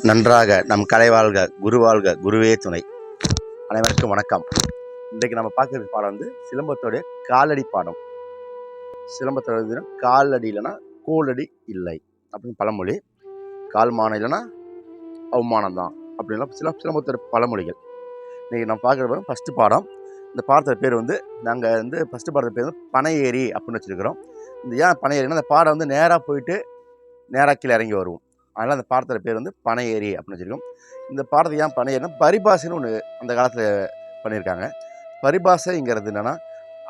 நன்றாக நம் கலை வாழ்க, குரு வாழ்க, குருவே துணை. அனைவருக்கும் வணக்கம். இன்றைக்கு நம்ம பார்க்குற பாடம் வந்து சிலம்பத்தோடைய காலடி பாடம். சிலம்பத்தோட காலடி இல்லைன்னா கோலடி இல்லை அப்படின்னு பழமொழி. கால் மானம் இல்லைன்னா அவமானம் தான் அப்படின்லாம் சிலம்பத்தோட பழமொழிகள். இன்றைக்கி நம்ம பார்க்குற ஃபஸ்ட்டு பாடம். இந்த பாடத்தோட பேர் வந்து நாங்கள் வந்து ஃபஸ்ட்டு பாடத்தோட பேர் வந்து பனை ஏரி அப்படின்னு வச்சுருக்கிறோம். இந்த ஏன் பனை ஏரினா அந்த பாடம் வந்து நேராக போயிட்டு நேராக கீழே இறங்கி வருவோம். அதனால் அந்த பாடத்தோட பேர் வந்து பனை ஏரி அப்படின்னு வச்சுருக்கோம். இந்த பாடத்துக்கு ஏன் பனை ஏரினா பரிபாஷைன்னு ஒன்று அந்த காலத்தில் பண்ணியிருக்காங்க. பரிபாஷைங்கிறது என்னென்னா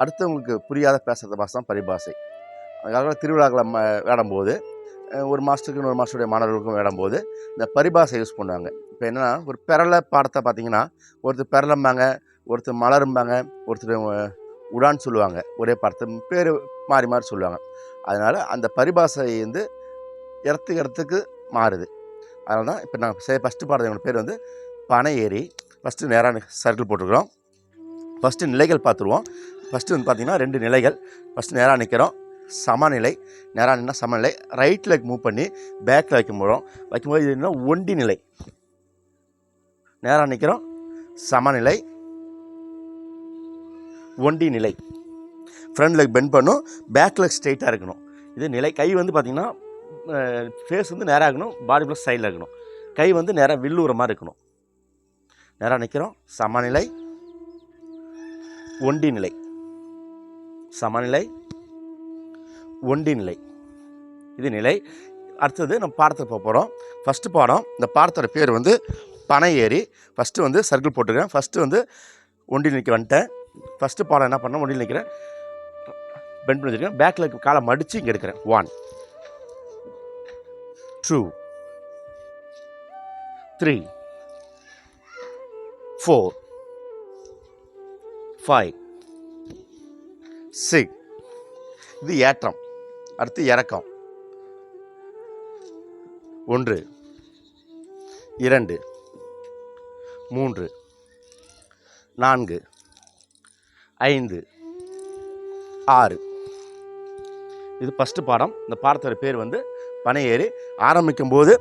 அடுத்தவங்களுக்கு புரியாத பேசுகிற பாஷை தான் பரிபாஷை. அந்த காலத்தில் திருவிழாக்களை விளையாடும்போது ஒரு மாதத்துக்கு இன்னொரு மாதத்துடைய மாணவர்களுக்கும் விளையாடும்போது இந்த பரிபாஷை யூஸ் பண்ணுவாங்க. இப்போ என்னென்னா ஒரு பெரலை பாடத்தை பார்த்திங்கன்னா ஒருத்தர் பெரலம்பாங்க, ஒருத்தர் மலரும்பாங்க, ஒருத்தர் உடான்னு சொல்லுவாங்க. ஒரே பாடத்தை பேர் மாறி மாறி சொல்லுவாங்க. அதனால் அந்த பரிபாஷை வந்து இடத்துக்கு மாறுது. அதனால தான் இப்போ நான் ஃபஸ்ட்டு பாடுறவங்க பேர் வந்து பனை ஏரி. ஃபஸ்ட்டு நேராக சர்க்கிள் போட்டுருக்குறோம். ஃபஸ்ட்டு நிலைகள் பார்த்துருவோம். ஃபஸ்ட்டு வந்து பார்த்திங்கன்னா 2 நிலைகள். ஃபஸ்ட்டு நேராக நிற்கிறோம், சமநிலை. நேராக நின்னா சமநிலை. ரைட் லெக் மூவ் பண்ணி பேக்கில் வைக்கும்போது இது என்ன ஒண்டி நிலை. நேராக நிற்கிறோம், சமநிலை, ஒண்டி நிலை. ஃப்ரண்ட் லெக் பெண்ட் பண்ணும், பேக் லெக் ஸ்ட்ரெயிட்டாக இருக்கணும். இது நிலை. கை வந்து பார்த்திங்கன்னா ஃபேஸ் வந்து நேராக இருக்கணும், பாடி ப்ளஸ் சைடில் இருக்கணும். கை வந்து நேராக வில்லுற மாதிரி இருக்கணும். நேராக நிற்கிறோம், சமநிலை, ஒண்டி நிலை. சமநிலை, ஒண்டி நிலை. இது நிலை. அடுத்தது நம்ம பாடத்துக்கு போக போகிறோம். ஃபஸ்ட்டு பாடம். இந்த பாடத்தோட பேர் வந்து பனை ஏரி. ஃபஸ்ட்டு வந்து சர்க்கிள் போட்டுக்கிறேன். ஃபஸ்ட்டு வந்து ஒண்டி நிற்க வந்துட்டேன். ஃபஸ்ட்டு பாடம் என்ன பண்ணேன், ஒண்டி நிற்கிறேன், பெண்ட் பண்ணி வச்சுருக்கேன். பேக்கில் காலை மடித்து இங்கே எடுக்கிறேன். 1 2 3 4 5 6. இது ஏற்றம். அடுத்து இறக்கம். 1 2 3 4 5 6. இது ஃபஸ்ட்டு பாடம். இந்த பாடத்தோட பேர் வந்து பனை ஏரி. ஆரம்பிக்கும் போது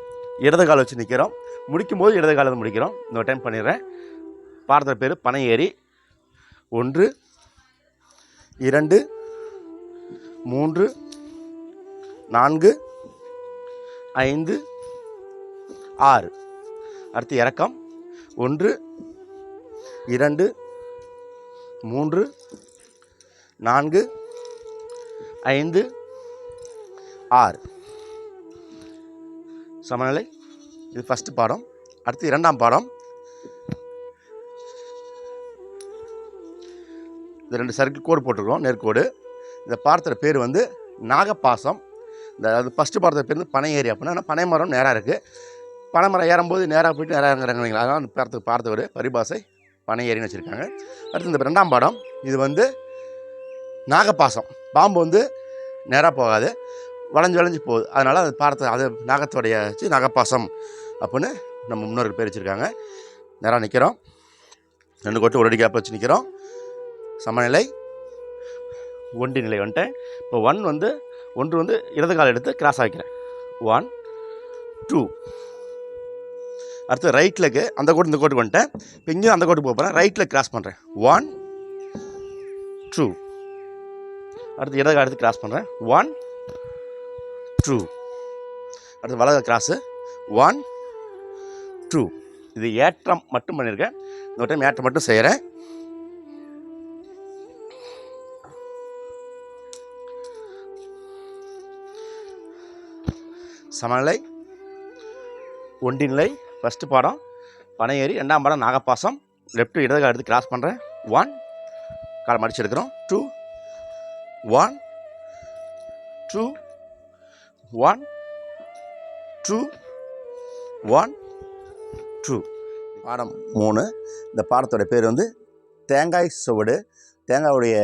இடது கால் வச்சு நிற்கிறோம், முடிக்கும்போது இடது காலில் முடிக்கிறோம். இன்னொரு டைம் பண்ணிடுறேன். பாடத்தோட பேர் பனை ஏரி. 1 2 3 4 5 6. அடுத்து இறக்கம். 1 2 3 4 5 6. சமநிலை. இது ஃபஸ்ட்டு பாடம். அடுத்து 2ஆம் பாடம். இந்த 2 சர்க்கிள் கோடு போட்டிருக்கோம், நேர்கோடு. இந்த பாடத்தோட பேர் வந்து நாகப்பாசம். அது ஃபஸ்ட்டு பாடத்தோட பேர் வந்து பனை ஏரி. அப்படின்னா பனை மரம் நேராக இருக்குது. பனை மரம் ஏறும்போது நேராக போய்ட்டு நேராக இறங்குறீங்களா, அதனால் அந்த பாடத்தை ஒரு பரிபாஷை பனை ஏரின்னு வச்சுருக்காங்க. அடுத்து இந்த 2ஆம் பாடம். இது வந்து நாகப்பாசம். பாம்பு வந்து நேராக போகாது, வளைஞ்சு போகுது. அதனால் அது பாடத்தை அது நாகத்தோடைய வச்சு நாகப்பாசம் அப்படின்னு நம்ம முன்னோர்கள் பேர் வச்சுருக்காங்க. நேராக நிற்கிறோம், 2 கோட்டு ஒரு அடி கேப் வச்சு நிற்கிறோம். சமநிலை, ஒண்டி நிலை வந்துட்டேன். இப்போ 1 வந்து இடது கால் எடுத்து கிராஸ் ஆகிக்கிறேன். 1 2. அடுத்து ரைட் லெக்கு அந்த கோட்டு இந்த கோட்டுக்கு வந்துட்டேன். இப்போ இங்கேயும் அந்த கோட்டு போக போகிறேன். ரைட் லெக் கிராஸ் பண்ணுறேன். 1 2. அடுத்து இடது கால் எடுத்து கிராஸ் பண்ணுறேன். 1 2. அடுத்து வலது கிராஸு. 1 2. இது ஏற்றம் மட்டும் பண்ணியிருக்கேன். இந்த டைம் ஏற்றம் மட்டும் செய்கிறேன். சமநிலை, ஒண்டி நிலை. ஃபஸ்ட்டு பாடம் பனை ஏரி. 2ஆம் பாடம் நாகப்பாசம். லெஃப்ட்டு இடது கால் எடுத்து கிராஸ் பண்ணுறேன். 1 காலை மடிச்சு எடுக்கிறோம். 2 1 2 1 2 1 2. பாடம் 3. இந்த பாடத்தோட பேர் வந்து தேங்காய் சுவடு. தேங்காவுடைய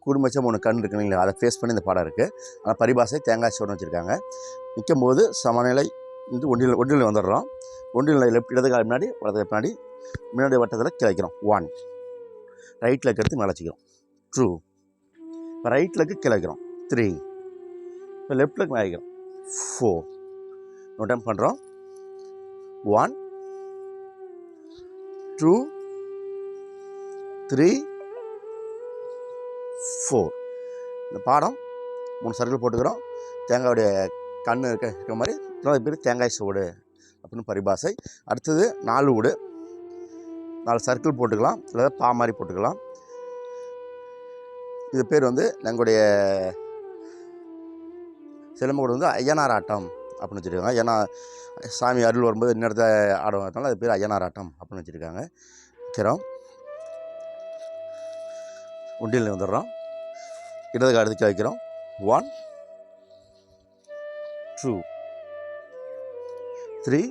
குடும்பச்சம் 3 கண் இருக்கு இல்லைங்களா, அதை ஃபேஸ் பண்ணி இந்த பாடம் இருக்குது. ஆனால் பரிபாஷை தேங்காய் சுவடுன்னு வச்சுருக்காங்க. நிற்கும் போது சமநிலை வந்து ஒன்றில் வந்துடுறோம். ஒன்றில் லெஃப்ட் இடது கால் முன்னாடி, வலது முன்னாடி வட்டத்தில் கிளைக்கிறோம். 1 ரைட் லெக் எடுத்து மேலே வச்சுக்கிறோம். 2. இப்போ ரைட் லெக்கு கிளைக்கிறோம். 3. இப்போ லெஃப்ட் லெக் மேலே வைக்கிறோம். 4. நோட் டைம் பண்ணுறோம். 1 2 3 4. இந்த பாடம் 3 சர்க்கிள் போட்டுக்கிறோம். தேங்காயுடைய கண் இருக்கிற மாதிரி இன்னொரு பேர் தேங்காய் சோடு அப்படின்னு பரிபாஷை. அடுத்தது 4 ஊடு, 4 சர்க்கிள் போட்டுக்கலாம், இல்லை பா மாதிரி போட்டுக்கலாம். இது பேர் வந்து எங்களுடைய சிலம்பக்கூட வந்து ஐயனார் ஆட்டம் அப்படின்னு வச்சுருக்காங்க. ஏன்னா சாமி அருள் வரும்போது இன்னிடத்த ஆடுவாங்க, அது பேர் ஐயனார் ஆட்டம் அப்படின்னு வச்சுருக்காங்க. வைக்கிறோம், உண்டியில் வந்துடுறோம், இடது கால் எடுத்து வைக்கிறோம். 1 2 3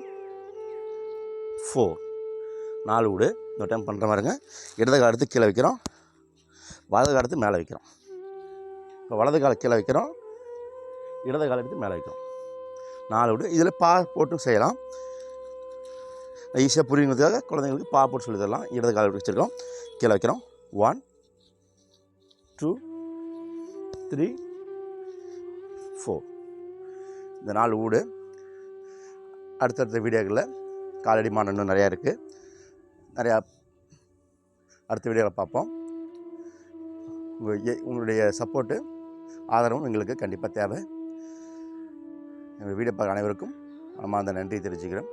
4. 4 வீடு இந்த டைம் பண்ணுற மாதிரிங்க. இடது கால் எடுத்து கீழே வைக்கிறோம், வலது கால் எடுத்து மேலே வைக்கிறோம். இப்போ வலது காலை கீழே வைக்கிறோம், இடது கால் எடுத்து மேலே வைக்கிறோம். 4 வீடு. இதில் பா போட்டு செய்யலாம், ஈஸியாக புரியுங்கிறதுக்காக குழந்தைங்களுக்கு பா போட்டு சொல்லி தரலாம். இடது கால் வச்சுருக்கோம், கீழே வைக்கிறோம். 1 2 3 4. இந்த 4 வீடு. அடுத்தடுத்த வீடியோக்களில் காலடி மானம் இன்னும் நிறையா இருக்குது, நிறையா அடுத்த வீடியோவில் பார்ப்போம். உங்களுடைய சப்போர்ட்டு ஆதரவும் எங்களுக்கு கண்டிப்பாக தேவை. எங்கள் வீடியோ பார்க்குற அனைவருக்கும் மனமார்ந்த நன்றி தெரிவிச்சுக்கிறேன்.